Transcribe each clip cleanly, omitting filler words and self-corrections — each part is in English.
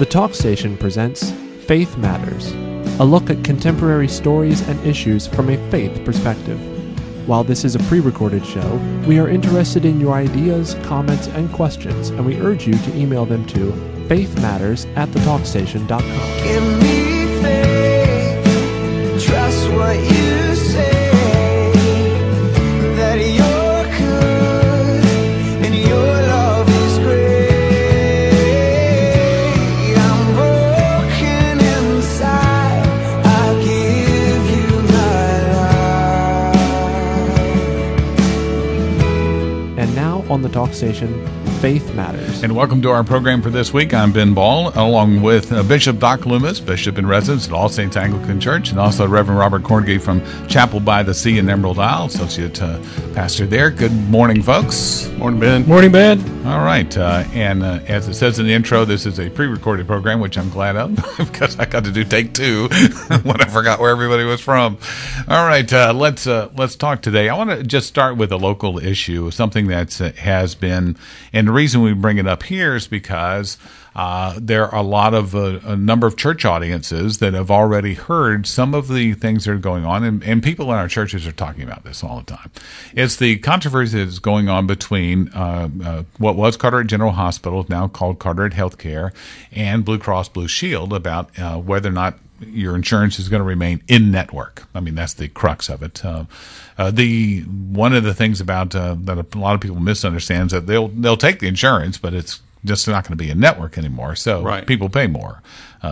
The Talk Station presents Faith Matters, a look at contemporary stories and issues from a faith perspective. While this is a pre-recorded show, we are interested in your ideas, comments, and questions, and we urge you to email them to faithmatters@thetalkstation.com. Give me faith, trust what you say, that you're good and your love is great. I'm broken inside, I give you my life. And now on the Talk Station, Faith Matters. And welcome to our program for this week. I'm Ben Ball, along with Bishop Doc Loomis, Bishop in Residence at All Saints Anglican Church, and also Reverend Robert Corngate from Chapel by the Sea in Emerald Isle, Associate Pastor there. Good morning, folks. Morning, Ben. Morning, Ben. All right. And as it says in the intro, this is a pre-recorded program, which I'm glad of because I got to do take two when I forgot where everybody was from. All right. Let's talk today. I want to just start with a local issue, something that has been, and the reason we bring it up here is because there are a number of church audiences that have already heard some of the things that are going on, and people in our churches are talking about this all the time. It's the controversy that's going on between what was Carteret General Hospital, now called Carteret Healthcare, and Blue Cross Blue Shield about whether or not your insurance is going to remain in network. I mean, that's the crux of it. One of the things about that a lot of people misunderstand is that they'll take the insurance, but it's just not going to be a network anymore. So Right. People pay more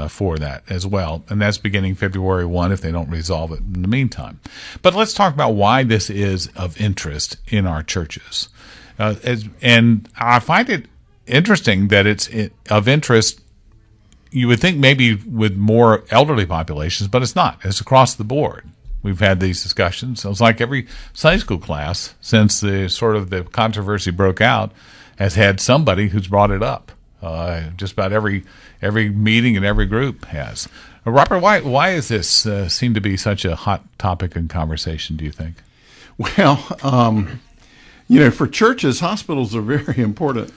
for that as well. And that's beginning February 1 if they don't resolve it in the meantime. But let's talk about why this is of interest in our churches. And I find it interesting that it's of interest. You would think maybe with more elderly populations, but it's not. It's across the board. We've had these discussions. So it's like every Sunday school class since the controversy broke out has had somebody who's brought it up. Just about every meeting and every group has. Robert, why is this seem to be such a hot topic in conversation, do you think? Well, for churches, hospitals are very important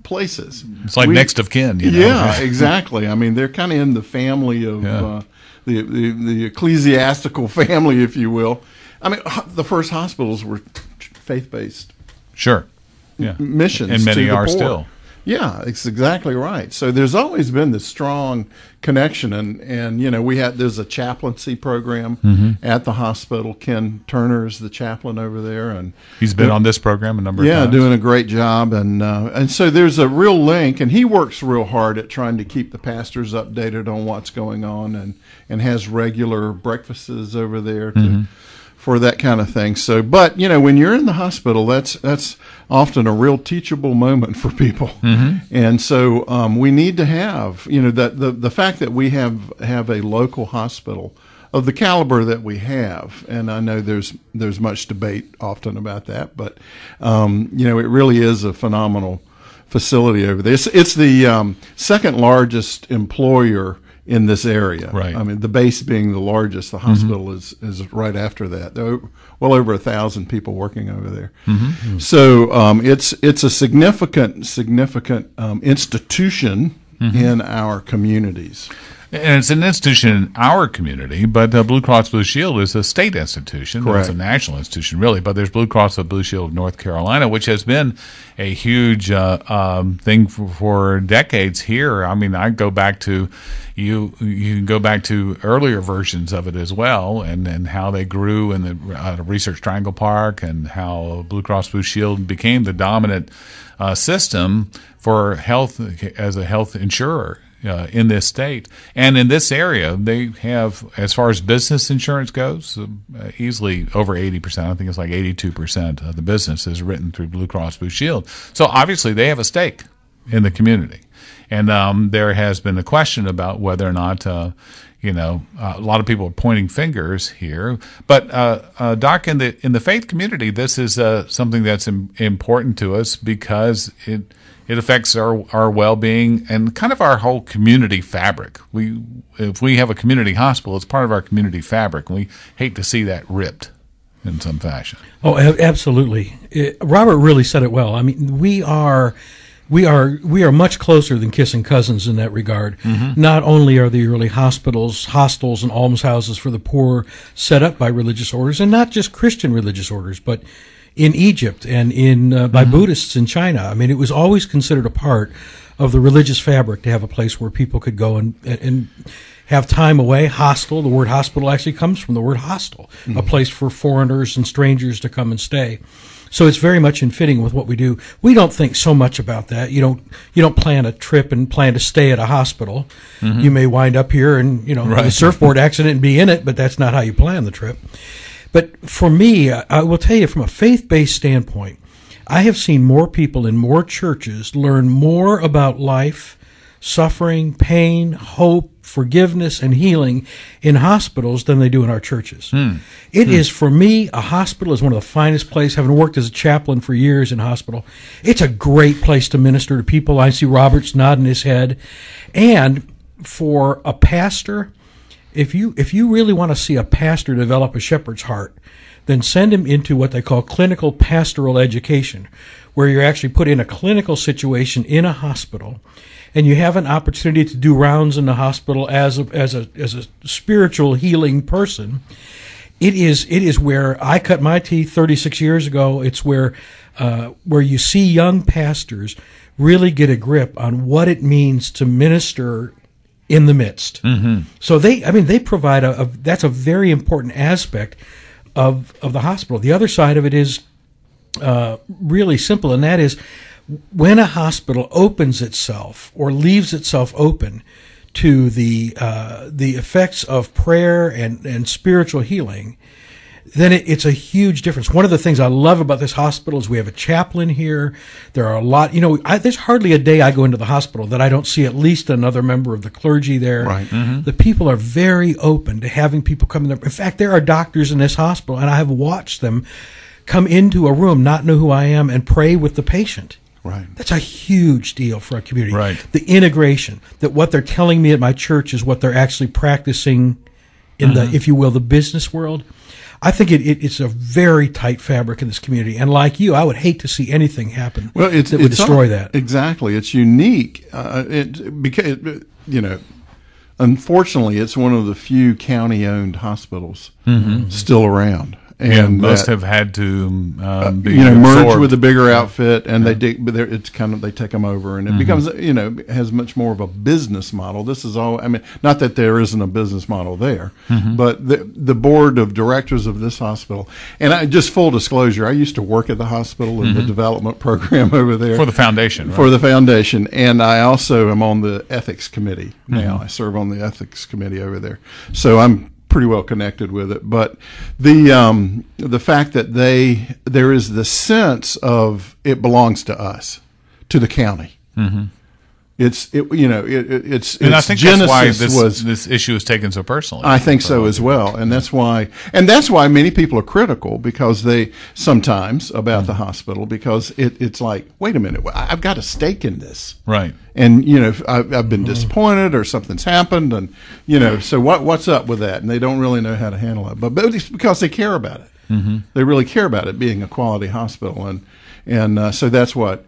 places. It's like next of kin, you know? Yeah, exactly. I mean, they're kind of in the family of the ecclesiastical family, if you will. I mean, the first hospitals were faith-based. Sure. Yeah. Missions, and many to the are poor. still. Yeah, it's exactly right. So there's always been this strong connection, and there's a chaplaincy program at the hospital. Ken Turner is the chaplain over there, and He's been on this program a number of times. Yeah, doing a great job, and so there's a real link, and he works real hard at trying to keep the pastors updated on what's going on, and has regular breakfasts over there for that kind of thing. So, but when you're in the hospital, that's often a real teachable moment for people, and so we need to have the fact that we have a local hospital of the caliber that we have, and I know there's much debate often about that, but it really is a phenomenal facility over there. It's the second largest employer in this area. Right. I mean, the base being the largest, the hospital is right after that. There are well over 1,000 people working over there. So it's a significant institution in our communities. And it's an institution in our community, but Blue Cross Blue Shield is a state institution. Correct. It's a national institution, really. But there's Blue Cross Blue Shield of North Carolina, which has been a huge thing for decades here. I mean, I go back to you can go back to earlier versions of it as well, and how they grew in the Research Triangle Park, and how Blue Cross Blue Shield became the dominant system for health as a health insurer. In this state and in this area, they have, as far as business insurance goes, easily over 80%. I think it's like 82% of the business is written through Blue Cross Blue Shield. So obviously they have a stake in the community, and there has been a question about whether or not a lot of people are pointing fingers here. But Doc, in the faith community, this is something that's important to us because it affects our well-being and kind of our whole community fabric. If we have a community hospital, it's part of our community fabric, and we hate to see that ripped in some fashion. Oh, absolutely. Robert really said it well. I mean, we are We are much closer than kissing cousins in that regard. Not only are the early hospitals, hostels, and almshouses for the poor set up by religious orders, and not just Christian religious orders, but in Egypt and by Buddhists in China. I mean, it was always considered a part of the religious fabric to have a place where people could go and have time away. Hostel, the word hospital actually comes from the word hostel, a place for foreigners and strangers to come and stay. So it's very much in fitting with what we do. We don't think so much about that. You don't plan a trip and plan to stay at a hospital. You may wind up here and with a surfboard accident and be in it, but that's not how you plan the trip. But for me, I will tell you from a faith-based standpoint, I have seen more people in more churches learn more about life, suffering, pain, hope, forgiveness, and healing in hospitals than they do in our churches. It is, for me, a hospital is one of the finest places. Having worked as a chaplain for years in hospital, it's a great place to minister to people. I see Robert's nodding his head. And for a pastor, if you really want to see a pastor develop a shepherd's heart, then send him into what they call clinical pastoral education, where you're actually put in a clinical situation in a hospital, and you have an opportunity to do rounds in the hospital as a spiritual healing person. It is where I cut my teeth 36 years ago. It's where you see young pastors really get a grip on what it means to minister in the midst. So they provide that's a very important aspect of the hospital. The other side of it is really simple, and that is when a hospital opens itself or leaves itself open to the effects of prayer and spiritual healing, then it's a huge difference. One of the things I love about this hospital is we have a chaplain here. There are a lot, there's hardly a day I go into the hospital that I don't see at least another member of the clergy there. Right. The people are very open to having people come in there. In fact, there are doctors in this hospital, and I have watched them come into a room, not know who I am, and pray with the patient. Right. That's a huge deal for our community. Right. The integration, that what they're telling me at my church is what they're actually practicing in the, if you will, the business world. I think it's a very tight fabric in this community. And like you, I would hate to see anything happen that would destroy that. Exactly. It's unique. Unfortunately, it's one of the few county-owned hospitals still around. And most have had to be merge absorbed with a bigger outfit, and they take them over, and it becomes has much more of a business model. This is all. I mean, not that there isn't a business model there, but the board of directors of this hospital, and just full disclosure, I used to work at the hospital in the development program over there for the foundation. Right? For the foundation, and I also am on the ethics committee now. I serve on the ethics committee over there, so I'm pretty well connected with it. But the fact that there is the sense of it belongs to us, to the county. It's and I think that's why this issue is taken so personally. I think so as well, and that's why many people are critical, because they sometimes about the hospital, because it's like, wait a minute, I've got a stake in this, right? And I've been disappointed, or something's happened, and so what's up with that? And they don't really know how to handle it, but it's because they care about it. They really care about it being a quality hospital, and so that's why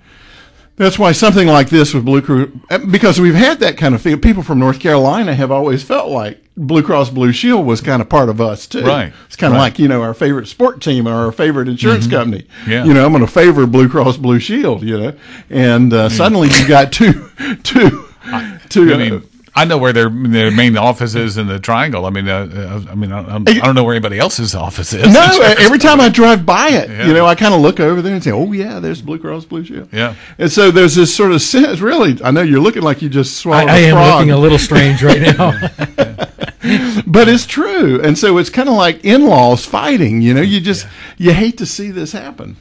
something like this with Blue Cross, because we've had that kind of feel. People from North Carolina have always felt like Blue Cross Blue Shield was kind of part of us too. Right. It's kind of like, our favorite sport team or our favorite insurance company. Yeah. I'm going to favor Blue Cross Blue Shield, and suddenly you got two. I know where their main office is in the Triangle. I don't know where anybody else's office is. No, every time I drive by it, I kind of look over there and say, "Oh yeah, there's Blue Cross Blue Shield." Yeah, and so there's this sort of sense. Really, I know you're looking like you just swallowed I a frog. am looking a little strange right now, but it's true. And so it's kind of like in-laws fighting. You hate to see this happen.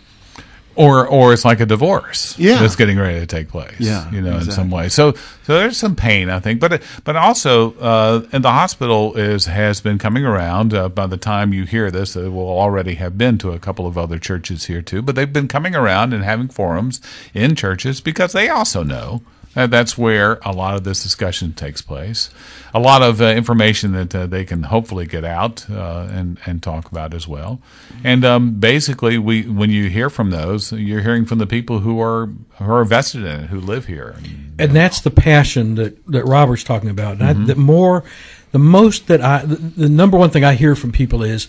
Or it's like a divorce that's getting ready to take place. Yeah, in some way. So there's some pain, I think, but also and the hospital has been coming around. By the time you hear this, it will already have been to a couple of other churches here too. But they've been coming around and having forums in churches, because they also know That's where a lot of this discussion takes place. A lot of information that they can hopefully get out and talk about as well. And basically, when you hear from those, you're hearing from the people who are vested in it, who live here. And that's the passion that Robert's talking about. And the number one thing I hear from people is,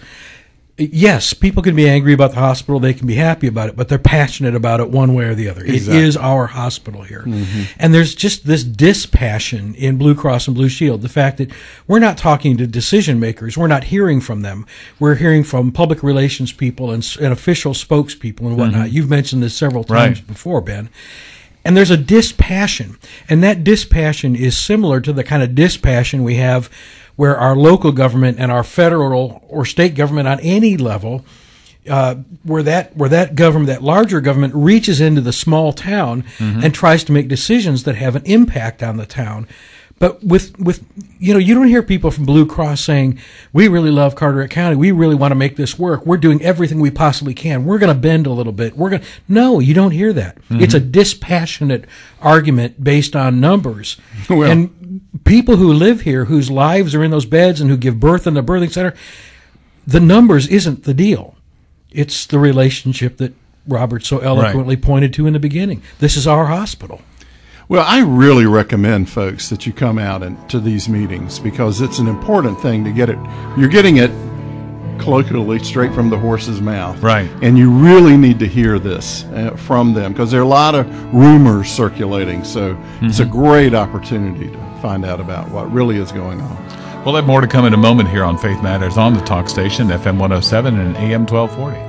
yes, people can be angry about the hospital, they can be happy about it, but they're passionate about it one way or the other. Exactly. It is our hospital here. And there's just this dispassion in Blue Cross and Blue Shield, the fact that we're not talking to decision makers, we're not hearing from them. We're hearing from public relations people and official spokespeople and whatnot. You've mentioned this several times before, Ben. And there's a dispassion, and that dispassion is similar to the kind of dispassion we have where our local government and our federal or state government on any level, where that government, that larger government, reaches into the small town and tries to make decisions that have an impact on the town. But with you don't hear people from Blue Cross saying, we really love Carteret County, we really want to make this work, we're doing everything we possibly can, we're going to bend a little bit, no, you don't hear that. It's a dispassionate argument based on numbers. Well, and people who live here, whose lives are in those beds and who give birth in the birthing center, the numbers isn't the deal. It's the relationship that Robert so eloquently pointed to in the beginning. This is our hospital. Well, I really recommend, folks, that you come out to these meetings, because it's an important thing to get it. You're getting it colloquially straight from the horse's mouth. Right. And you really need to hear this from them, because there are a lot of rumors circulating. So it's a great opportunity to find out about what really is going on. We'll have more to come in a moment here on Faith Matters on the talk station, FM 107 and AM 1240.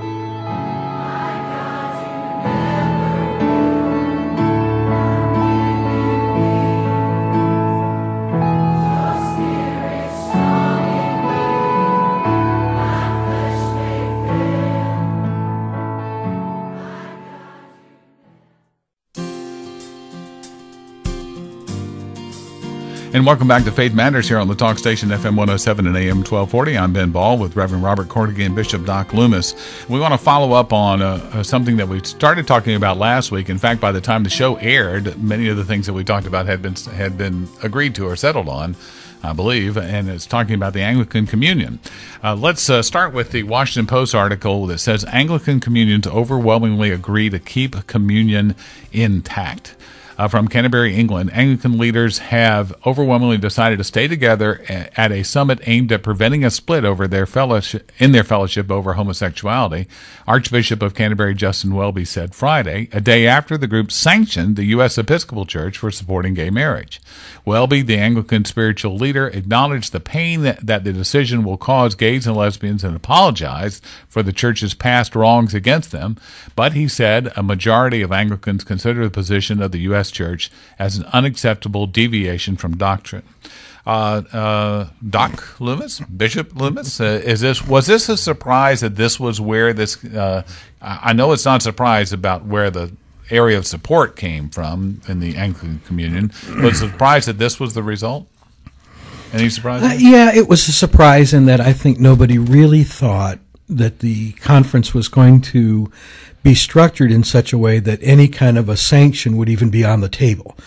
And welcome back to Faith Matters here on the talk station, FM 107 and AM 1240. I'm Ben Ball with Reverend Robert Corrigan and Bishop Doc Loomis. We want to follow up on something that we started talking about last week. In fact, by the time the show aired, many of the things that we talked about had been agreed to or settled on, I believe, and it's talking about the Anglican Communion. Let's start with the Washington Post article that says Anglican communions overwhelmingly agree to keep communion intact. From Canterbury, England, Anglican leaders have overwhelmingly decided to stay together at a summit aimed at preventing a split over their fellowship over homosexuality. Archbishop of Canterbury Justin Welby said Friday, a day after the group sanctioned the U.S. Episcopal Church for supporting gay marriage. Welby, the Anglican spiritual leader, acknowledged the pain that the decision will cause gays and lesbians and apologized for the church's past wrongs against them. But he said a majority of Anglicans consider the position of the U.S. Church as an unacceptable deviation from doctrine. Doc Loomis, Bishop Loomis, was this a surprise that this was where this? I know it's not a surprise about where the area of support came from in the Anglican Communion, but it's a surprise that this was the result. Any surprise? Yeah, it was a surprise in that I think nobody really thought that the conference was going to be structured in such a way that any kind of a sanction would even be on the table.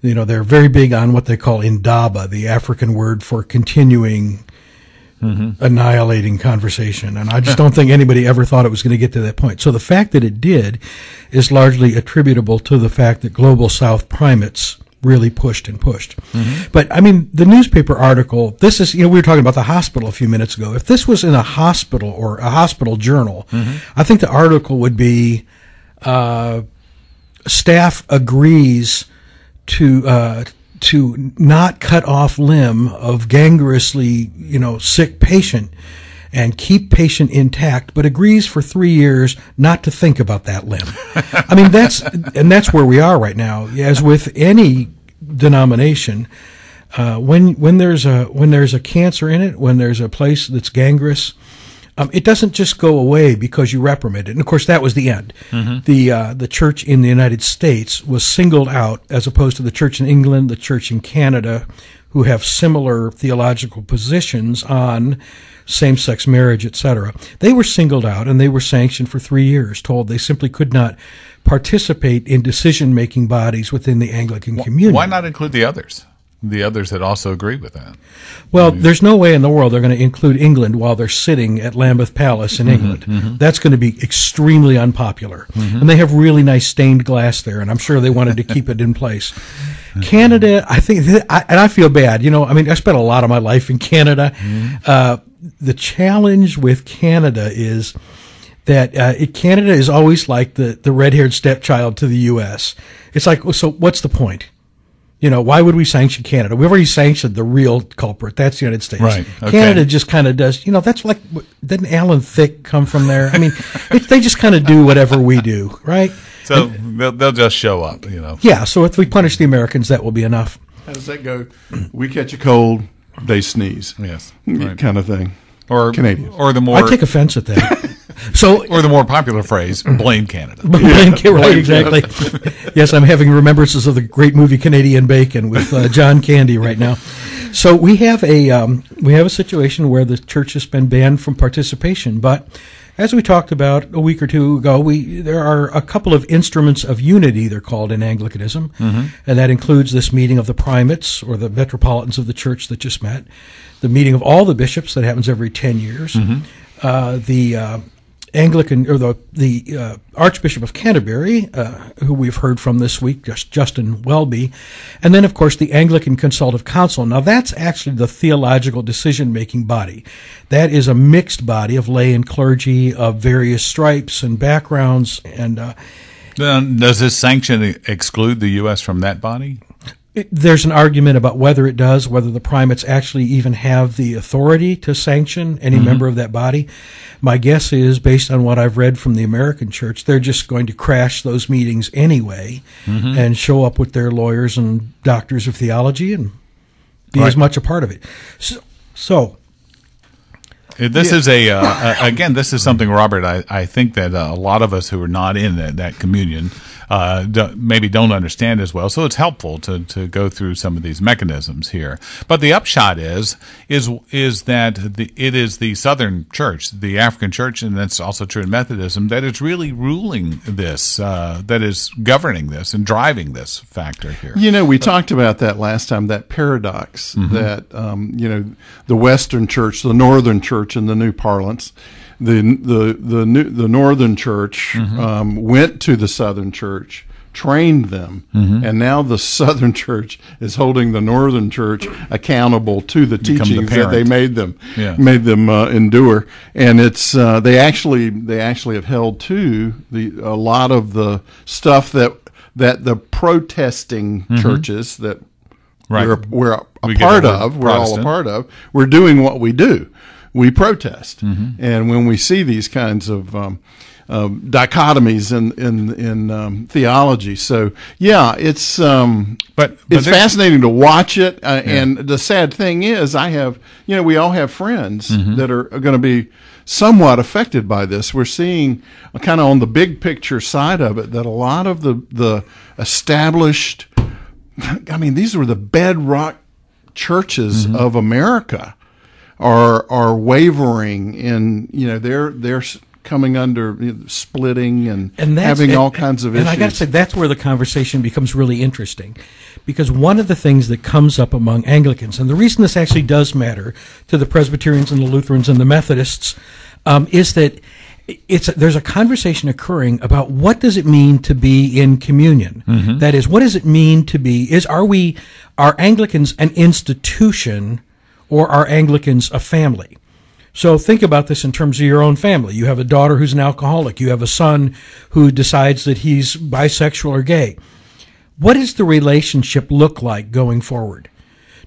You know, they're very big on what they call indaba, the African word for continuing, annihilating conversation. And I just don't think anybody ever thought it was going to get to that point. So the fact that it did is largely attributable to the fact that Global South primates really pushed and pushed. But, I mean, the newspaper article, this is, we were talking about the hospital a few minutes ago. If this was in a hospital or a hospital journal, I think the article would be, staff agrees to not cut off limb of gangrenously, sick patient and keep patient intact, but agrees for 3 years not to think about that limb. I mean, that's where we are right now. As with any denomination, when there's a cancer in it, when there's a place that's gangrenous, it doesn't just go away because you reprimand it. And of course, that was the end. The church in the United States was singled out, as opposed to the church in England, the church in Canada, who have similar theological positions on same-sex marriage, etc. They were singled out and they were sanctioned for 3 years, told they simply could not participate in decision-making bodies within the Anglican communion. Why not include the others? The others that also agree with that. Well, there's no way in the world they're going to include England while they're sitting at Lambeth Palace in England. That's going to be extremely unpopular. And they have really nice stained glass there, and I'm sure they wanted to keep it in place. Canada, I think, and I feel bad. I spent a lot of my life in Canada. The challenge with Canada is that Canada is always like the red-haired stepchild to the U.S. It's like, so what's the point? Why would we sanction Canada? We've already sanctioned the real culprit. That's the United States. Right. Okay. Canada just kind of does, that's like, didn't Alan Thicke come from there? I mean, they just kind of do whatever we do, right? So they'll just show up, Yeah, so if we punish the Americans, that will be enough. How does that go? We catch a cold, they sneeze. Yes. Right. Kind of thing. Or Canadians. Or the more I take offense at that. or the more popular phrase, blame Canada. Right, exactly. Yes, I'm having remembrances of the great movie Canadian Bacon with John Candy right now. So we have a situation where the church has been banned from participation, but as we talked about a week or two ago, there are a couple of instruments of unity, they're called in Anglicanism, and that includes this meeting of the primates or the metropolitans of the church that just met, the meeting of all the bishops that happens every 10 years, the Anglican or the Archbishop of Canterbury, who we've heard from this week, Justin Welby, and then of course the Anglican Consultative Council. Now that's actually the theological decision-making body. That is a mixed body of lay and clergy of various stripes and backgrounds. And does this sanction exclude the U.S. from that body? There's an argument about whether it does, whether the primates actually even have the authority to sanction any member of that body. My guess is, based on what I've read from the American church, they're just going to crash those meetings anyway and show up with their lawyers and doctors of theology and be as much a part of it. So this is again, this is something, Robert, I think that a lot of us who are not in that communion maybe don't understand as well. So it's helpful to go through some of these mechanisms here. But the upshot is that it is the Southern Church, the African Church, and that's also true in Methodism, that is really ruling this, that is governing this and driving this factor here. We talked about that last time, that paradox that, the Western Church, the Northern Church in the new parlance, the Northern Church went to the Southern Church, trained them, and now the Southern Church is holding the Northern Church accountable to the teachings that they made them endure. And it's they actually have held to a lot of the stuff that the protesting churches that we're all a part of. We're doing what we do. We protest, and when we see these kinds of dichotomies in theology, so yeah, it's fascinating to watch it. And the sad thing is, we all have friends that are going to be somewhat affected by this. We're seeing kind of on the big picture side of it that a lot of the established, these were the bedrock churches of America. Are wavering in, they're coming under splitting and having all kinds of issues. And I got to say, that's where the conversation becomes really interesting, because one of the things that comes up among Anglicans, and the reason this actually does matter to the Presbyterians and the Lutherans and the Methodists, is that there's a conversation occurring about what does it mean to be in communion. That is, what does it mean to be? Are Anglicans an institution? Or are Anglicans a family? So think about this in terms of your own family. You have a daughter who's an alcoholic. You have a son who decides that he's bisexual or gay. What does the relationship look like going forward?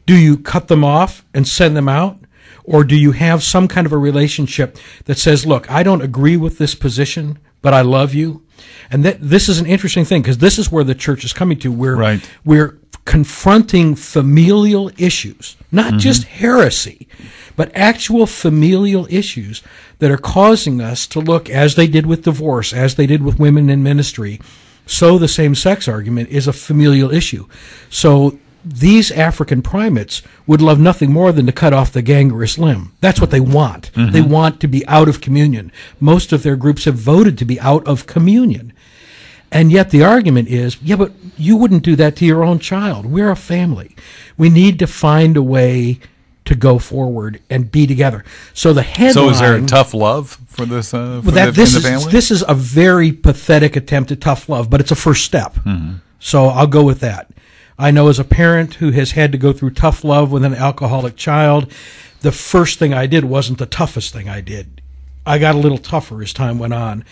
Do you cut them off and send them out? Or do you have some kind of a relationship that says, look, I don't agree with this position, but I love you? And this is an interesting thing, because this is where the church is coming to. We're confronting familial issues, not just heresy, but actual familial issues that are causing us to look, as they did with divorce, as they did with women in ministry. So the same-sex argument is a familial issue. So these African primates would love nothing more than to cut off the gangrenous limb. That's what they want. They want to be out of communion. Most of their groups have voted to be out of communion. And yet the argument is, yeah, but you wouldn't do that to your own child. We're a family. We need to find a way to go forward and be together. So the headline... So is there a tough love for this in the family? This is a very pathetic attempt at tough love, but it's a first step. Mm-hmm. So I'll go with that. I know as a parent who has had to go through tough love with an alcoholic child, the first thing I did wasn't the toughest thing I did. I got a little tougher as time went on.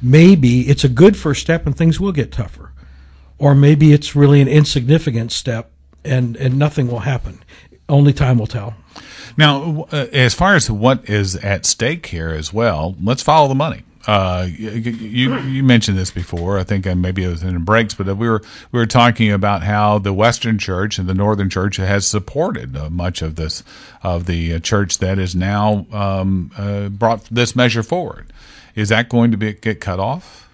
Maybe it's a good first step and things will get tougher. Or maybe it's really an insignificant step and nothing will happen. Only time will tell. Now, as far as what is at stake here as well, let's follow the money. You mentioned this before. I think maybe it was in breaks, but we were talking about how the Western Church and the Northern Church has supported much of this of the church that is now brought this measure forward. Is that going to get cut off?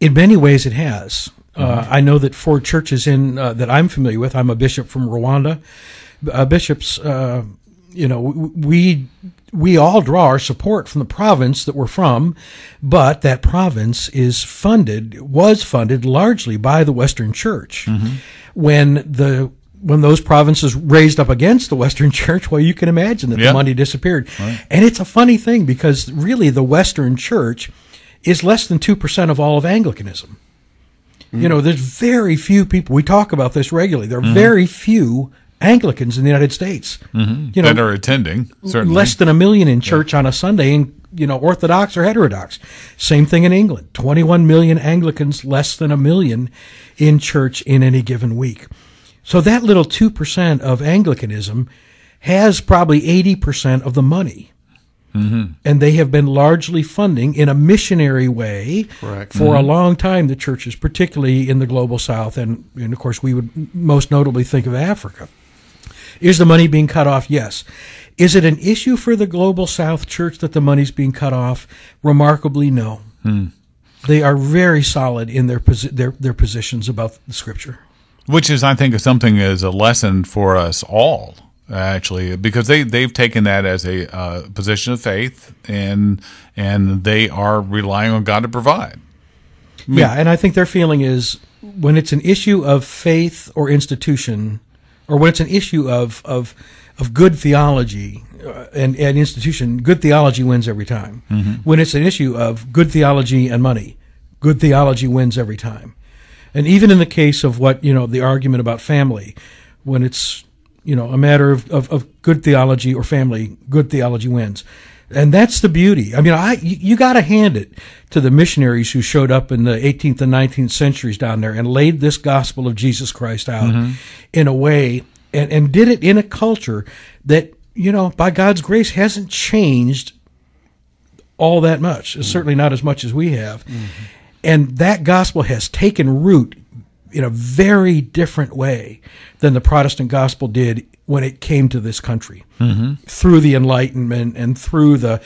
In many ways, it has. I know that for churches that I'm familiar with, I'm a bishop from Rwanda. Bishops, we all draw our support from the province that we're from, but that province was funded largely by the Western Church. Mm-hmm. When those provinces raised up against the Western Church, well, you can imagine that the money disappeared. Right. And it's a funny thing because really the Western Church is less than 2% of all of Anglicanism. Mm-hmm. There's very few people, we talk about this regularly, there are very few Anglicans in the United States. Mm-hmm. That are attending, certainly. Less than 1 million in church on a Sunday, and, Orthodox or heterodox. Same thing in England. 21 million Anglicans, less than 1 million in church in any given week. So that little 2% of Anglicanism has probably 80% of the money. Mm-hmm. And they have been largely funding in a missionary way for a long time the churches, particularly in the global south. And, of course, we would most notably think of Africa. Is the money being cut off? Yes. Is it an issue for the global south church that the money's being cut off? Remarkably, no. They are very solid in their positions about the Scripture. Which is, I think, something as a lesson for us all. Actually, because they've taken that as a position of faith, and they are relying on God to provide. And I think their feeling is when it's an issue of faith or institution, or when it's an issue of good theology and institution, good theology wins every time. Mm-hmm. When it's an issue of good theology and money, good theology wins every time. And even in the case of the argument about family, when it's a matter of good theology or family, good theology wins. And that's the beauty. I mean, you got to hand it to the missionaries who showed up in the 18th and 19th centuries down there and laid this gospel of Jesus Christ out in a way and did it in a culture that, by God's grace hasn't changed all that much. It's certainly not as much as we have. And that gospel has taken root in a very different way than the Protestant gospel did when it came to this country, through the Enlightenment and through the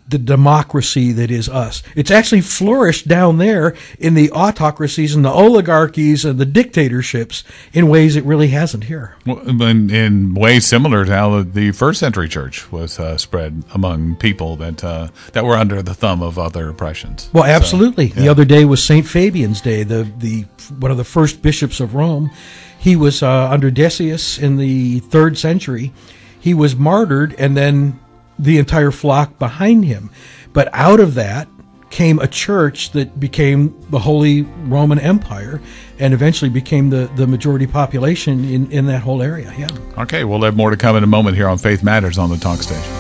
democracy that is us. It's actually flourished down there in the autocracies and the oligarchies and the dictatorships in ways it really hasn't here. Well, in ways similar to how the first century church was spread among people that were under the thumb of other oppressions. Well, absolutely. So, The other day was St. Fabian's Day, the one of the first bishops of Rome. He was under Decius in the 3rd century. He was martyred, and then the entire flock behind him. But out of that came a church that became the Holy Roman Empire and eventually became the majority population in that whole area. Yeah. Okay, we'll have more to come in a moment here on Faith Matters on the Talk Station.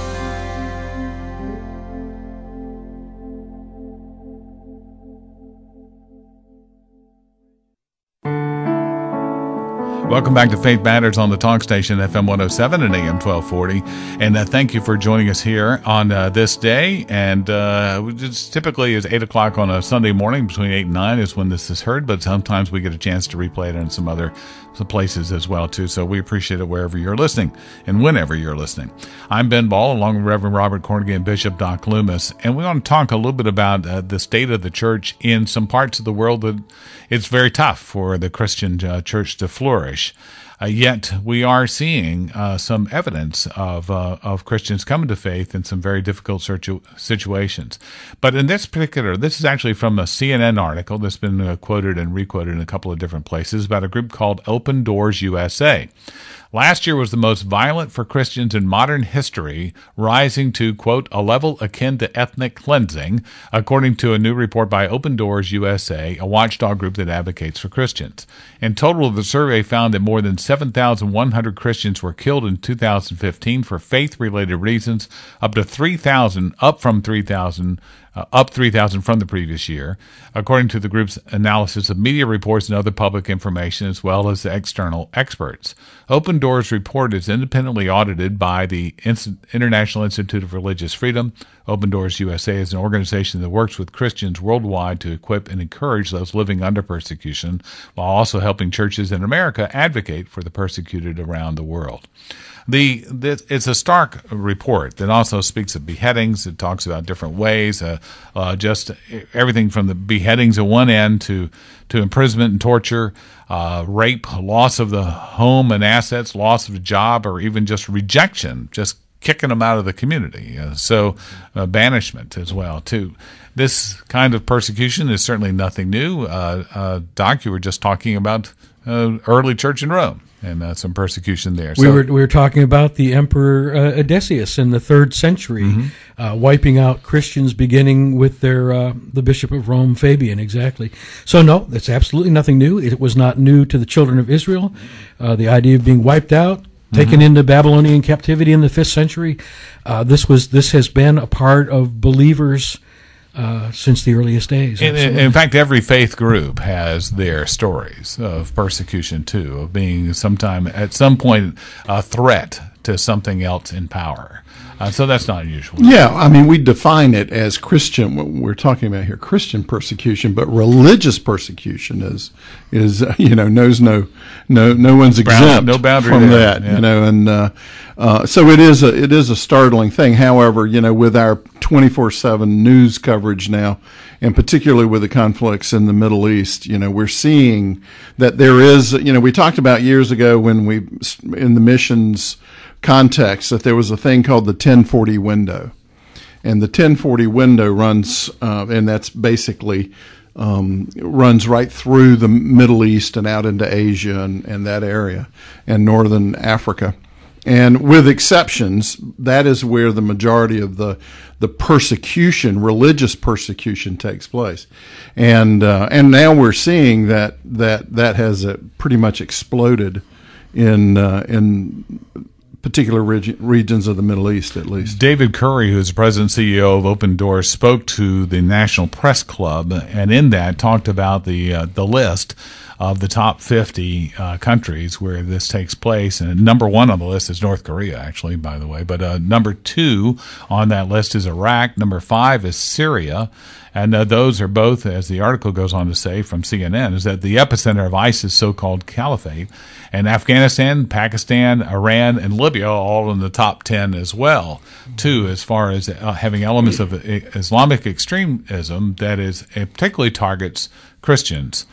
Welcome back to Faith Matters on the Talk Station, FM 107 and AM 1240. And thank you for joining us here on this day. And it's typically is 8 o'clock on a Sunday morning, between 8 and 9 is when this is heard. But sometimes we get a chance to replay it in some places as well, too. So we appreciate it wherever you're listening and whenever you're listening. I'm Ben Ball, along with Reverend Robert Cornigan and Bishop Doc Loomis. And we want to talk a little bit about the state of the church in some parts of the world that it's very tough for the Christian church to flourish. Yet we are seeing some evidence of Christians coming to faith in some very difficult situations. But in this is actually from a CNN article that's been quoted and requoted in a couple of different places about a group called Open Doors USA. Last year was the most violent for Christians in modern history, rising to, quote, a level akin to ethnic cleansing, according to a new report by Open Doors USA, a watchdog group that advocates for Christians. In total, the survey found that more than 7,100 Christians were killed in 2015 for faith-related reasons, up 3,000 from the previous year, according to the group's analysis of media reports and other public information, as well as the external experts. Open Doors report is independently audited by the International Institute of Religious Freedom. Open Doors USA is an organization that works with Christians worldwide to equip and encourage those living under persecution, while also helping churches in America advocate for the persecuted around the world. It's a stark report that also speaks of beheadings. It talks about different ways, just everything from the beheadings at one end to imprisonment and torture, rape, loss of the home and assets, loss of a job, or even just rejection, just kicking them out of the community. Banishment as well, too. This kind of persecution is certainly nothing new. Doc, you were just talking about early church in Rome. And some persecution there. We were talking about the Emperor Odysseus in the 3rd century, wiping out Christians, beginning with the Bishop of Rome, Fabian. Exactly. So no, that's absolutely nothing new. It was not new to the children of Israel. The idea of being wiped out, taken into Babylonian captivity in the 5th century. This has been a part of believers since the earliest days. In fact, every faith group has their stories of persecution, too, of being at some point a threat to something else in power. So that's not unusual. Yeah, I mean, we define it as Christian. What we're talking about here, Christian persecution, but religious persecution is knows no one's exempt no boundary from there. that. Yeah. And so it is a startling thing. However, with our 24/7 news coverage now, and particularly with the conflicts in the Middle East, we're seeing that there is. We talked about years ago when in the missions context that there was a thing called the 1040 window, and the 1040 window runs, and that's basically runs right through the Middle East and out into Asia and that area and northern Africa. And with exceptions, that is where the majority of the persecution, religious persecution, takes place. And now we're seeing that has pretty much exploded in particular regions of the Middle East, at least. David Curry, who's the president and CEO of Open Doors, spoke to the National Press Club, and in that talked about the list of the top 50 countries where this takes place. And number 1 on the list is North Korea, actually, by the way. But number 2 on that list is Iraq. Number 5 is Syria. And those are both, as the article goes on to say from CNN, is that the epicenter of ISIS' so-called caliphate. And Afghanistan, Pakistan, Iran, and Libya all in the top 10 as well, too, as far as having elements of Islamic extremism that is particularly targets Christians.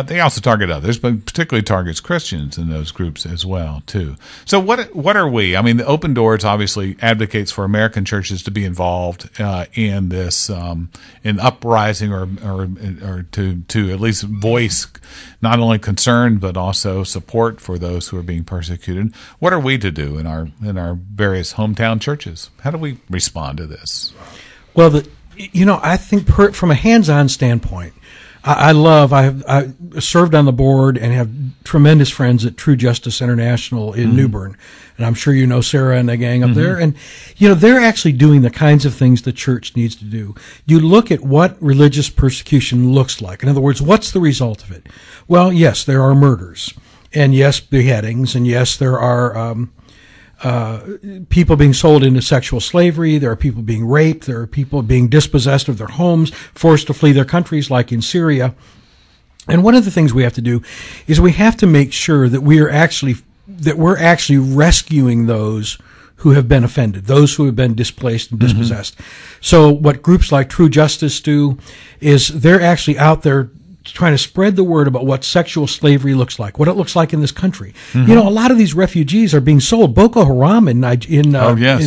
They also target others, but particularly targets Christians in those groups as well, too. So what are we? I mean, the Open Doors obviously advocates for American churches to be involved in this, in uprising or to at least voice not only concern but also support for those who are being persecuted. What are we to do in our various hometown churches? How do we respond to this? Well, I think from a hands-on standpoint, I served on the board and have tremendous friends at True Justice International in New Bern. And I'm sure you know Sarah and the gang up there. And, they're actually doing the kinds of things the church needs to do. You look at what religious persecution looks like. In other words, what's the result of it? Well, yes, there are murders. And yes, beheadings. And yes, there are people being sold into sexual slavery. There are people being raped. There are people being dispossessed of their homes, forced to flee their countries, like in Syria. And one of the things we have to do is we have to make sure that we're actually rescuing those who have been offended, those who have been displaced and dispossessed. So what groups like True Justice do is they're actually out there trying to spread the word about what sexual slavery looks like, what it looks like in this country. You know, a lot of these refugees are being sold. Boko Haram in Nigeria,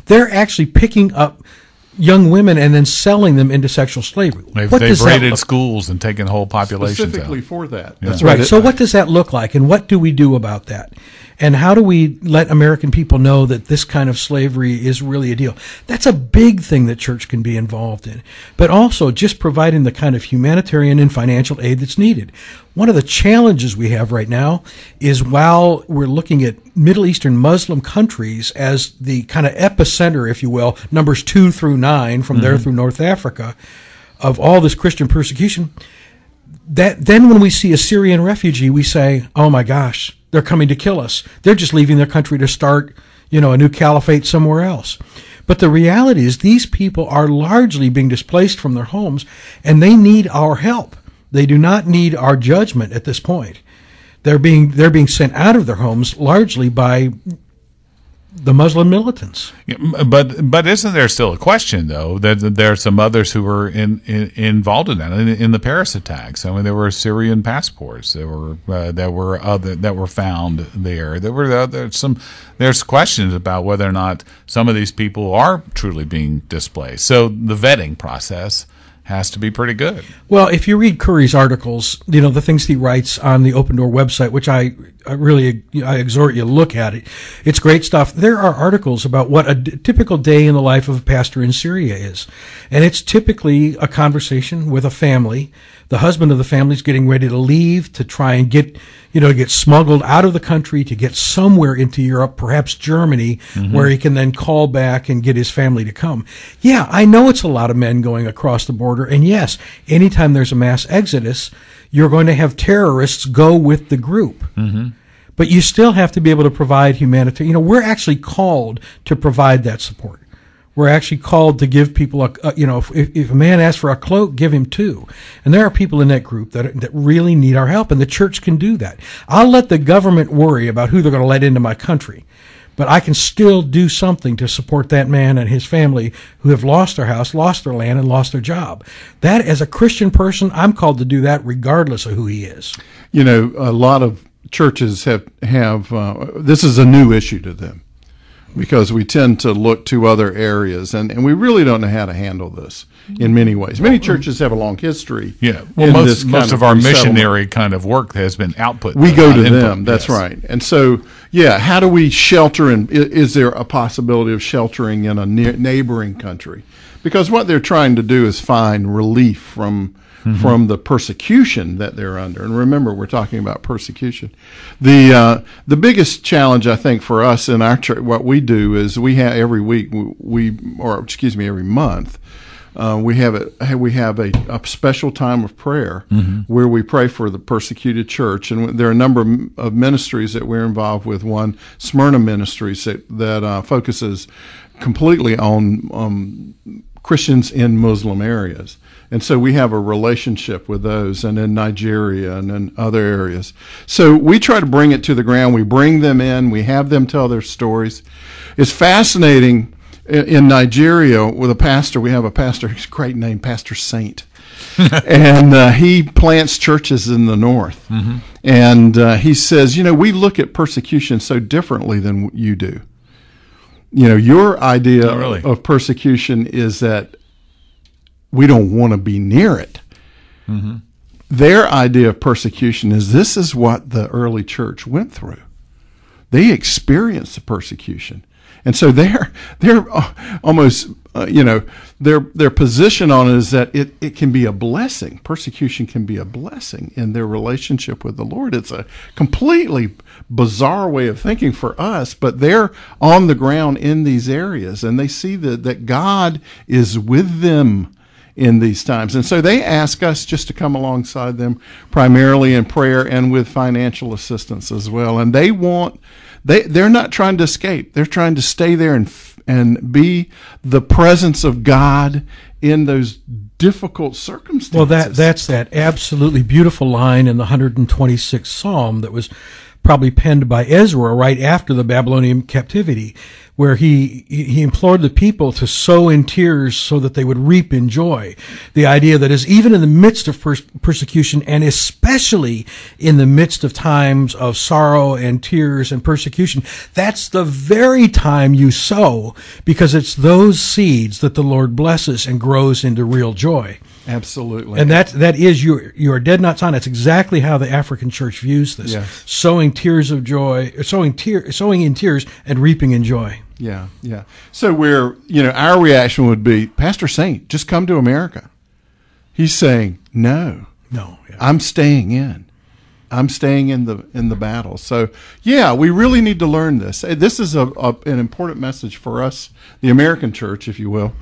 they're actually picking up young women and then selling them into sexual slavery. They've raided schools and taken whole populations specifically out. for that. Yeah. That's Right. So what does that look like, and what do we do about that? And how do we let American people know that this kind of slavery is really a deal? That's a big thing that church can be involved in. But also just providing the kind of humanitarian and financial aid that's needed. One of the challenges we have right now is while we're looking at Middle Eastern Muslim countries as the kind of epicenter, if you will, numbers 2 through 9, from there through North Africa, of all this Christian persecution, that then when we see a Syrian refugee, we say, oh my gosh, they're coming to kill us. They're just leaving their country to start, a new caliphate somewhere else. But the reality is these people are largely being displaced from their homes, and they need our help. They do not need our judgment at this point. They're being sent out of their homes largely by the Muslim militants. Yeah, but isn't there still a question, though, that there are some others who were involved in that in the Paris attacks? I mean, there were Syrian passports that were found there. There's questions about whether or not some of these people are truly being displaced. So the vetting process has to be pretty good. Well, if you read Curry's articles, the things he writes on the Open Door website, which I really exhort you to look at it. It's great stuff. There are articles about what a typical day in the life of a pastor in Syria is. And it's typically a conversation with a family. The husband of the family is getting ready to leave to try and get smuggled out of the country to get somewhere into Europe, perhaps Germany, where he can then call back and get his family to come. Yeah, I know it's a lot of men going across the border. And yes, anytime there's a mass exodus, you're going to have terrorists go with the group. But you still have to be able to provide humanitarian. We're actually called to provide that support. We're actually called to give people if a man asks for a cloak, give him 2. And there are people in that group that really need our help, and the church can do that. I'll let the government worry about who they're going to let into my country, but I can still do something to support that man and his family who have lost their house, lost their land, and lost their job. That, as a Christian person, I'm called to do that regardless of who he is. A lot of churches have this is a new issue to them, because we tend to look to other areas, and we really don't know how to handle this in many ways. Many churches have a long history. Yeah, well, most of our missionary kind of work has been output. We go to them, that's right. And so, how do we shelter, and is there a possibility of sheltering in a neighboring country? Because what they're trying to do is find relief from the persecution that they're under. And remember, we're talking about persecution. The biggest challenge, I think, for us in our church, what we do is we have every month, we have a special time of prayer where we pray for the persecuted church. And there are a number of ministries that we're involved with. One, Smyrna Ministries, that focuses completely on Christians in Muslim areas. And so we have a relationship with those, and in Nigeria and in other areas. So we try to bring it to the ground. We bring them in. We have them tell their stories. It's fascinating. In Nigeria, with a pastor, we have a pastor, he's a great name, Pastor Saint. And he plants churches in the north. And he says, we look at persecution so differently than you do. Your idea of persecution is that we don't want to be near it. Their idea of persecution is this is what the early church went through. They experienced the persecution. And so they're almost, their position on it is that it can be a blessing. Persecution can be a blessing in their relationship with the Lord. It's a completely bizarre way of thinking for us, but they're on the ground in these areas, and they see that God is with them in these times. And so they ask us just to come alongside them, primarily in prayer and with financial assistance as well. And they're not trying to escape. They're trying to stay there and be the presence of God in those difficult circumstances. Well, that's that absolutely beautiful line in the 126th Psalm that was probably penned by Ezra right after the Babylonian captivity, where he implored the people to sow in tears so that they would reap in joy. The idea that is even in the midst of persecution, and especially in the midst of times of sorrow and tears and persecution, that's the very time you sow, because it's those seeds that the Lord blesses and grows into real joy. Absolutely. And that is, you are dead not on. That's exactly how the African church views this. Yes. Sowing tears of joy, sowing in tears and reaping in joy. Yeah, yeah. So our reaction would be, Pastor Saint, just come to America. He's saying, no, yeah. I'm staying in. I'm staying in the battle. So, yeah, we really need to learn this. This is an important message for us, the American church, if you will,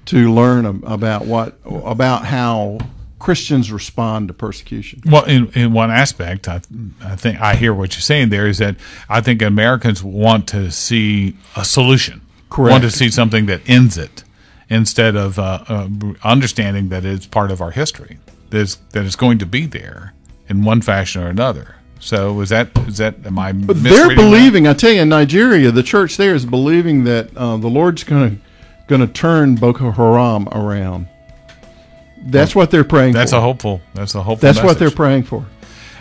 to learn about how Christians respond to persecution. Well, in one aspect, I think I hear what you're saying there, is that I think Americans want to see a solution. Correct. Want to see something that ends it, instead of understanding that it's part of our history, that it's going to be there in one fashion or another. So is that am I misreading They're believing, that? I tell you, in Nigeria, the church there is believing that the Lord's going to turn Boko Haram around. That's what they're praying for. That's a hopeful That's message. what they're praying for.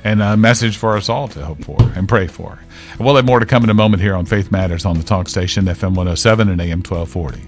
And a message for us all to hope for and pray for. We'll have more to come in a moment here on Faith Matters on the Talk Station, FM 107 and AM 1240.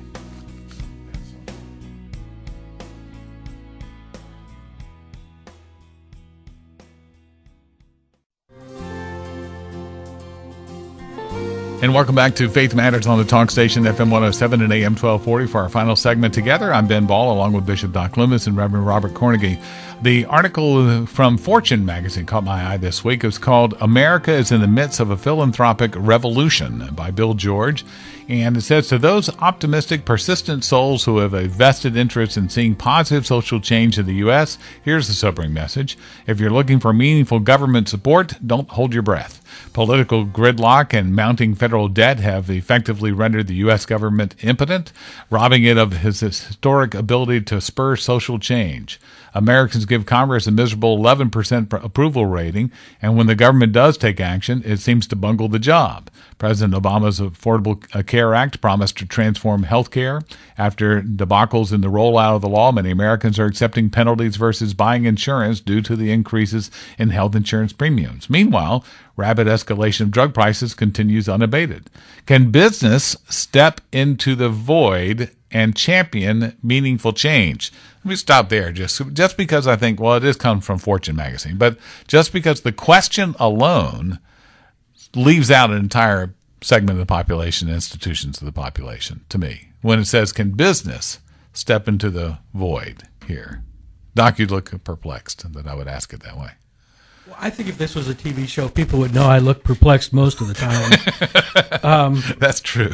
And welcome back to Faith Matters on the Talk Station, FM 107 and AM 1240 for our final segment together. I'm Ben Ball, along with Bishop Doc Loomis and Reverend Robert Cornegy. The article from Fortune magazine caught my eye this week. It was called "America is in the Midst of a Philanthropic Revolution" by Bill George. And it says, to those optimistic, persistent souls who have a vested interest in seeing positive social change in the U.S., here's the sobering message. If you're looking for meaningful government support, don't hold your breath. Political gridlock and mounting federal debt have effectively rendered the U.S. government impotent, robbing it of its historic ability to spur social change. Americans give Congress a miserable 11% approval rating, and when the government does take action, it seems to bungle the job. President Obama's Affordable Care Act promised to transform health care. After debacles in the rollout of the law, many Americans are accepting penalties versus buying insurance due to the increases in health insurance premiums. Meanwhile, rapid escalation of drug prices continues unabated. Can business step into the void and champion meaningful change? Let me stop there, just because I think, well, it is come from Fortune magazine, but just because the question alone leaves out an entire segment of the population, institutions of the population, to me, when it says, can business step into the void here? Doc, you look perplexed that I would ask it that way. Well, I think if this was a TV show, people would know I look perplexed most of the time. That's true.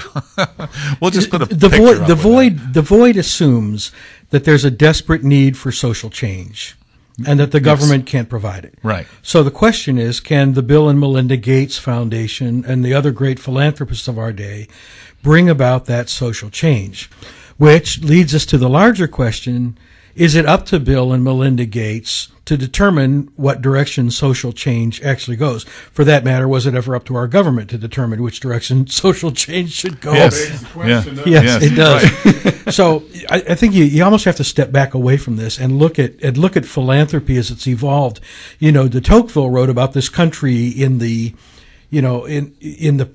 We'll just put a the picture void. up The with void. that. The void assumes that there's a desperate need for social change, and that the government can't provide it. Right. So the question is, can the Bill and Melinda Gates Foundation and the other great philanthropists of our day bring about that social change? Which leads us to the larger question: is it up to Bill and Melinda Gates to determine what direction social change actually goes? For that matter, was it ever up to our government to determine which direction social change should go? Yes. Yes, it does. So I think you almost have to step back away from this and look at philanthropy as it's evolved. You know, de Tocqueville wrote about this country in the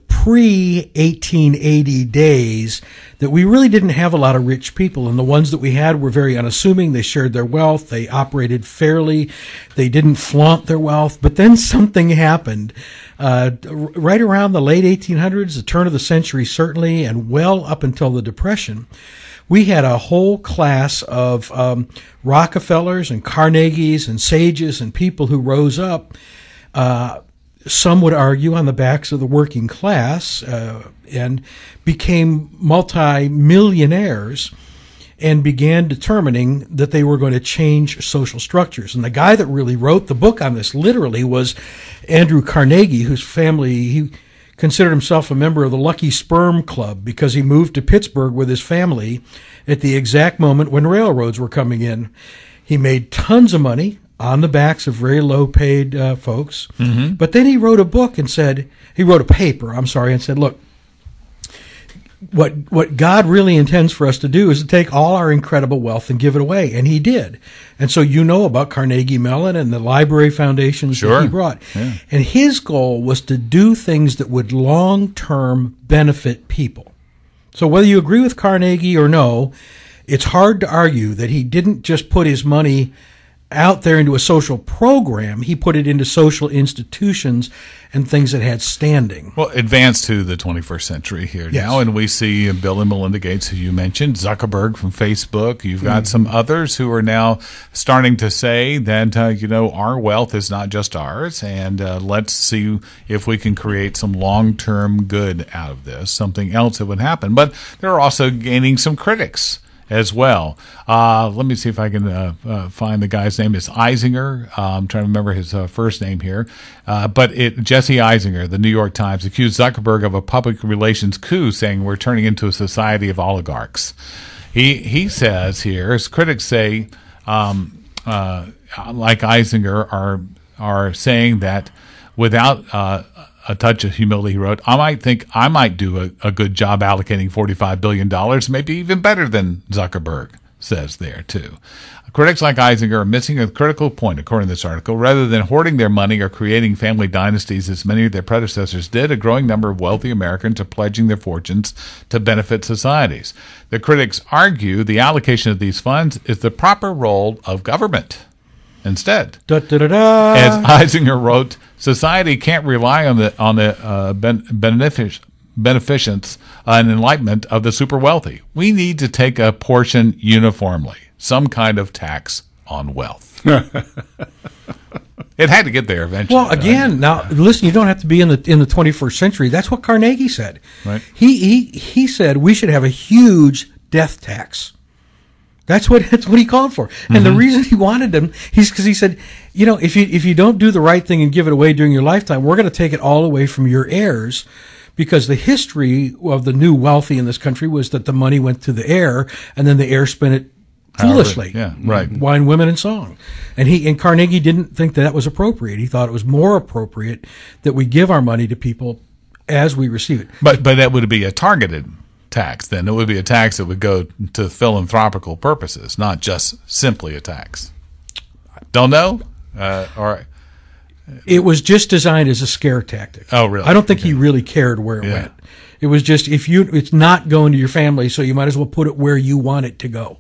pre-1880 days, that we really didn't have a lot of rich people, and the ones that we had were very unassuming. They shared their wealth. They operated fairly. They didn't flaunt their wealth. But then something happened right around the late 1800s, the turn of the century certainly, and well up until the Depression. We had a whole class of Rockefellers and Carnegies and sages and people who rose up, some would argue on the backs of the working class, and became multi-millionaires and began determining that they were going to change social structures. And the guy that really wrote the book on this literally was Andrew Carnegie, whose family, he considered himself a member of the Lucky Sperm Club because he moved to Pittsburgh with his family at the exact moment when railroads were coming in. He made tons of money, on the backs of very low-paid folks. Mm-hmm. But then he wrote a book and said, he wrote a paper, and said, look, what God really intends for us to do is to take all our incredible wealth and give it away, and he did. And so you know about Carnegie Mellon and the library foundations that he brought. Yeah. And his goal was to do things that would long-term benefit people. So whether you agree with Carnegie or no, it's hard to argue that he didn't just put his money out there into a social program. He put it into social institutions and things that had standing. Well, advance to the 21st century here now, and we see Bill and Melinda Gates, who you mentioned, Zuckerberg from Facebook. You've got some others who are now starting to say that, our wealth is not just ours, and let's see if we can create some long-term good out of this, something else that would happen. But they're also gaining some critics as well. Let me see if I can find the guy's name. It's Eisinger. I'm trying to remember his first name here. But Jesse Eisinger, the New York Times, accused Zuckerberg of a public relations coup, saying we're turning into a society of oligarchs. He says here, his critics say, like Eisinger, are saying that without a touch of humility, he wrote, I might do a good job allocating $45 billion, maybe even better than Zuckerberg says there, too. Critics like Eisinger are missing a critical point, according to this article. Rather than hoarding their money or creating family dynasties as many of their predecessors did, a growing number of wealthy Americans are pledging their fortunes to benefit societies. The critics argue the allocation of these funds is the proper role of government. Instead, as Eisinger wrote, society can't rely on the beneficence and enlightenment of the super wealthy. We need to take a portion uniformly, some kind of tax on wealth. It had to get there eventually. Well, again, now listen, you don't have to be in the 21st century. That's what Carnegie said. Right. He said we should have a huge death tax. That's what he called for. And the reason he wanted them, because he said, if you don't do the right thing and give it away during your lifetime, we're going to take it all away from your heirs, because the history of the new wealthy in this country was that the money went to the heir, and then the heir spent it foolishly. Yeah, right. Wine, women, and song. And Carnegie didn't think that was appropriate. He thought it was more appropriate that we give our money to people as we receive it. But that would be a targeted tax, then. It would be a tax that would go to philanthropical purposes, not just simply a tax. Don't know? It was just designed as a scare tactic. Oh, really? I don't think he really cared where it went. It was just, it's not going to your family, so you might as well put it where you want it to go,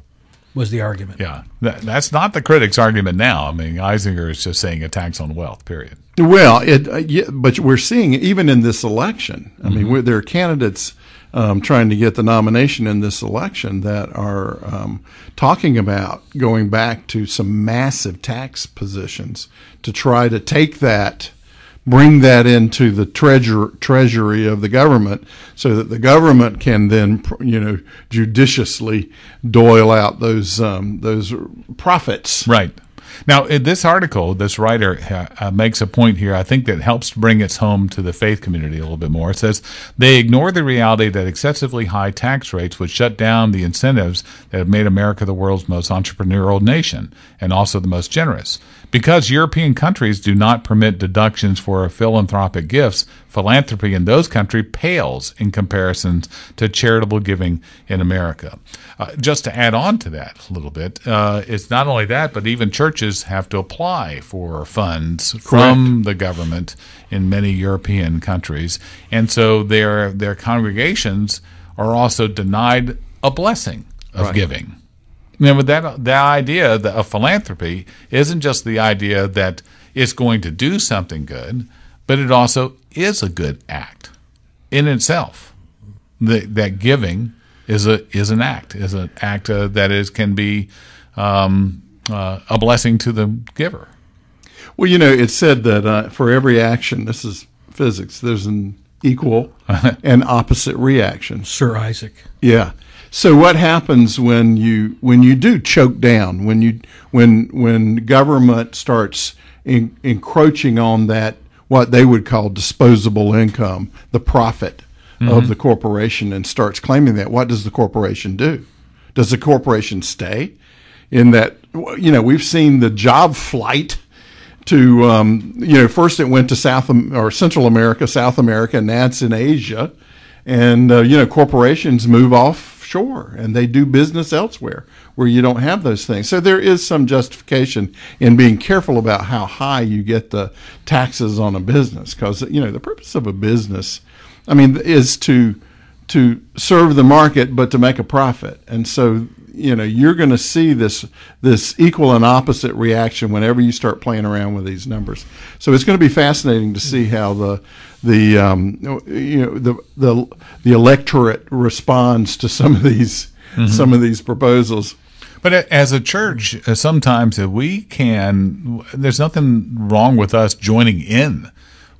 was the argument. Yeah. That's not the critics' argument now. I mean, Eisinger is just saying a tax on wealth, period. Well, but we're seeing it even in this election. I mean, there are candidates trying to get the nomination in this election that are talking about going back to some massive tax positions to try to take that, bring that into the treasury of the government, so that the government can then, judiciously dole out those profits. Right. Now, in this article, this writer makes a point here, I think, that helps bring it home to the faith community a little bit more. It says, they ignore the reality that excessively high tax rates would shut down the incentives that have made America the world's most entrepreneurial nation, and also the most generous. Because European countries do not permit deductions for philanthropic gifts, philanthropy in those countries pales in comparison to charitable giving in America. Just to add on to that a little bit, it's not only that, but even churches have to apply for funds from the government in many European countries. And so their congregations are also denied a blessing of giving. Remember, that idea of philanthropy isn't just the idea that it's going to do something good, but it also is a good act in itself. That giving is an act that can be a blessing to the giver. Well, it's said that for every action, this is physics, there's an equal and opposite reaction. Sir Isaac. Yeah. So what happens when you do choke down, when government starts encroaching on that, what they would call disposable income, the profit of the corporation, and starts claiming that, what does the corporation do? Does the corporation stay? in that, we've seen the job flight to, first it went to Central America, South America, and now it's in Asia. And, corporations move offshore and they do business elsewhere where you don't have those things. So there is some justification in being careful about how high you get the taxes on a business, because, the purpose of a business, is to serve the market, but to make a profit. And so, you're going to see this equal and opposite reaction whenever you start playing around with these numbers. So it's going to be fascinating to see how the electorate responds to some of these proposals. But as a church, sometimes there's nothing wrong with us joining in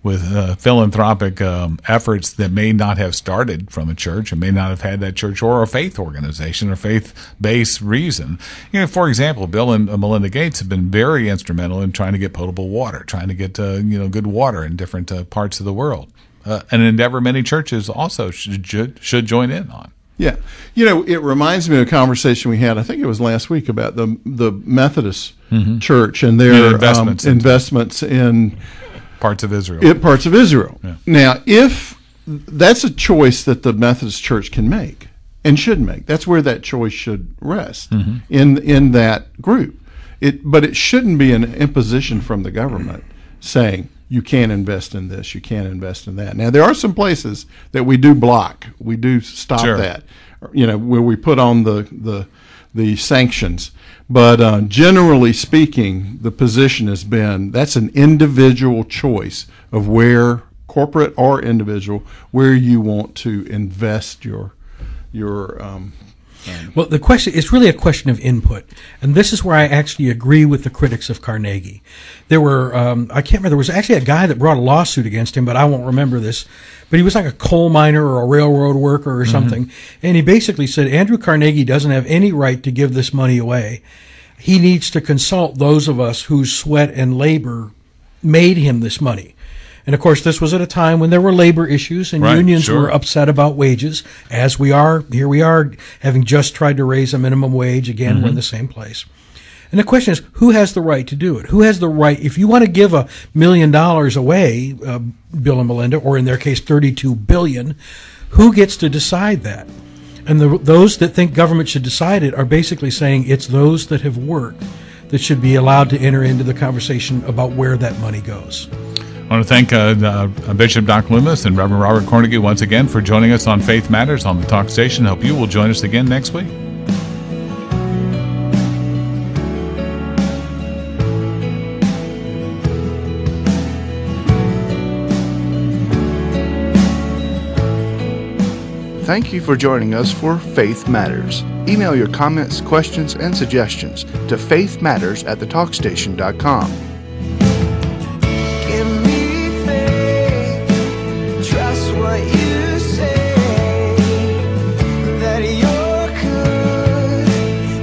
with philanthropic efforts that may not have started from a church and may not have had that church or a faith organization or faith-based reason. For example, Bill and Melinda Gates have been very instrumental in trying to get potable water, trying to get good water in different parts of the world. An endeavor many churches also should join in on. Yeah. It reminds me of a conversation we had, I think it was last week, about the Methodist Church and their investments in parts of Israel. Yeah. Now, if that's a choice that the Methodist Church can make and should make, that's where that choice should rest in that group. But it shouldn't be an imposition from the government saying you can't invest in this, you can't invest in that. Now, there are some places that we do block, we do stop that, where we put on the sanctions. But generally speaking, the position has been that's an individual choice of where, corporate or individual, where you want to invest your well, the question is really a question of input, and this is where I actually agree with the critics of Carnegie. There were, I can't remember, there was actually a guy that brought a lawsuit against him, but I won't remember this. But he was like a coal miner or a railroad worker or something, and he basically said Andrew Carnegie doesn't have any right to give this money away. He needs to consult those of us whose sweat and labor made him this money. And, of course, this was at a time when there were labor issues and unions were upset about wages, as we are. Here we are, having just tried to raise a minimum wage. Again, we're in the same place. And the question is, who has the right to do it? Who has the right? If you want to give $1 million away, Bill and Melinda, or in their case, $32 billion, who gets to decide that? And those that think government should decide it are basically saying it's those that have worked that should be allowed to enter into the conversation about where that money goes. I want to thank Bishop Doc Loomis and Reverend Robert Cornegie once again for joining us on Faith Matters on the Talk Station. Hope you will join us again next week. Thank you for joining us for Faith Matters. Email your comments, questions, and suggestions to faithmatters@thetalkstation.com. Give me faith, trust what you say, that you're good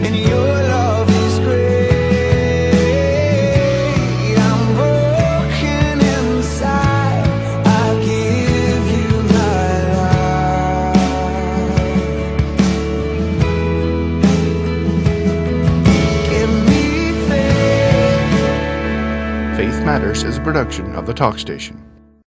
and your love is great. I'm broken inside, I give you my life. Give me faith. Faith Matters is a production of the Talk Station.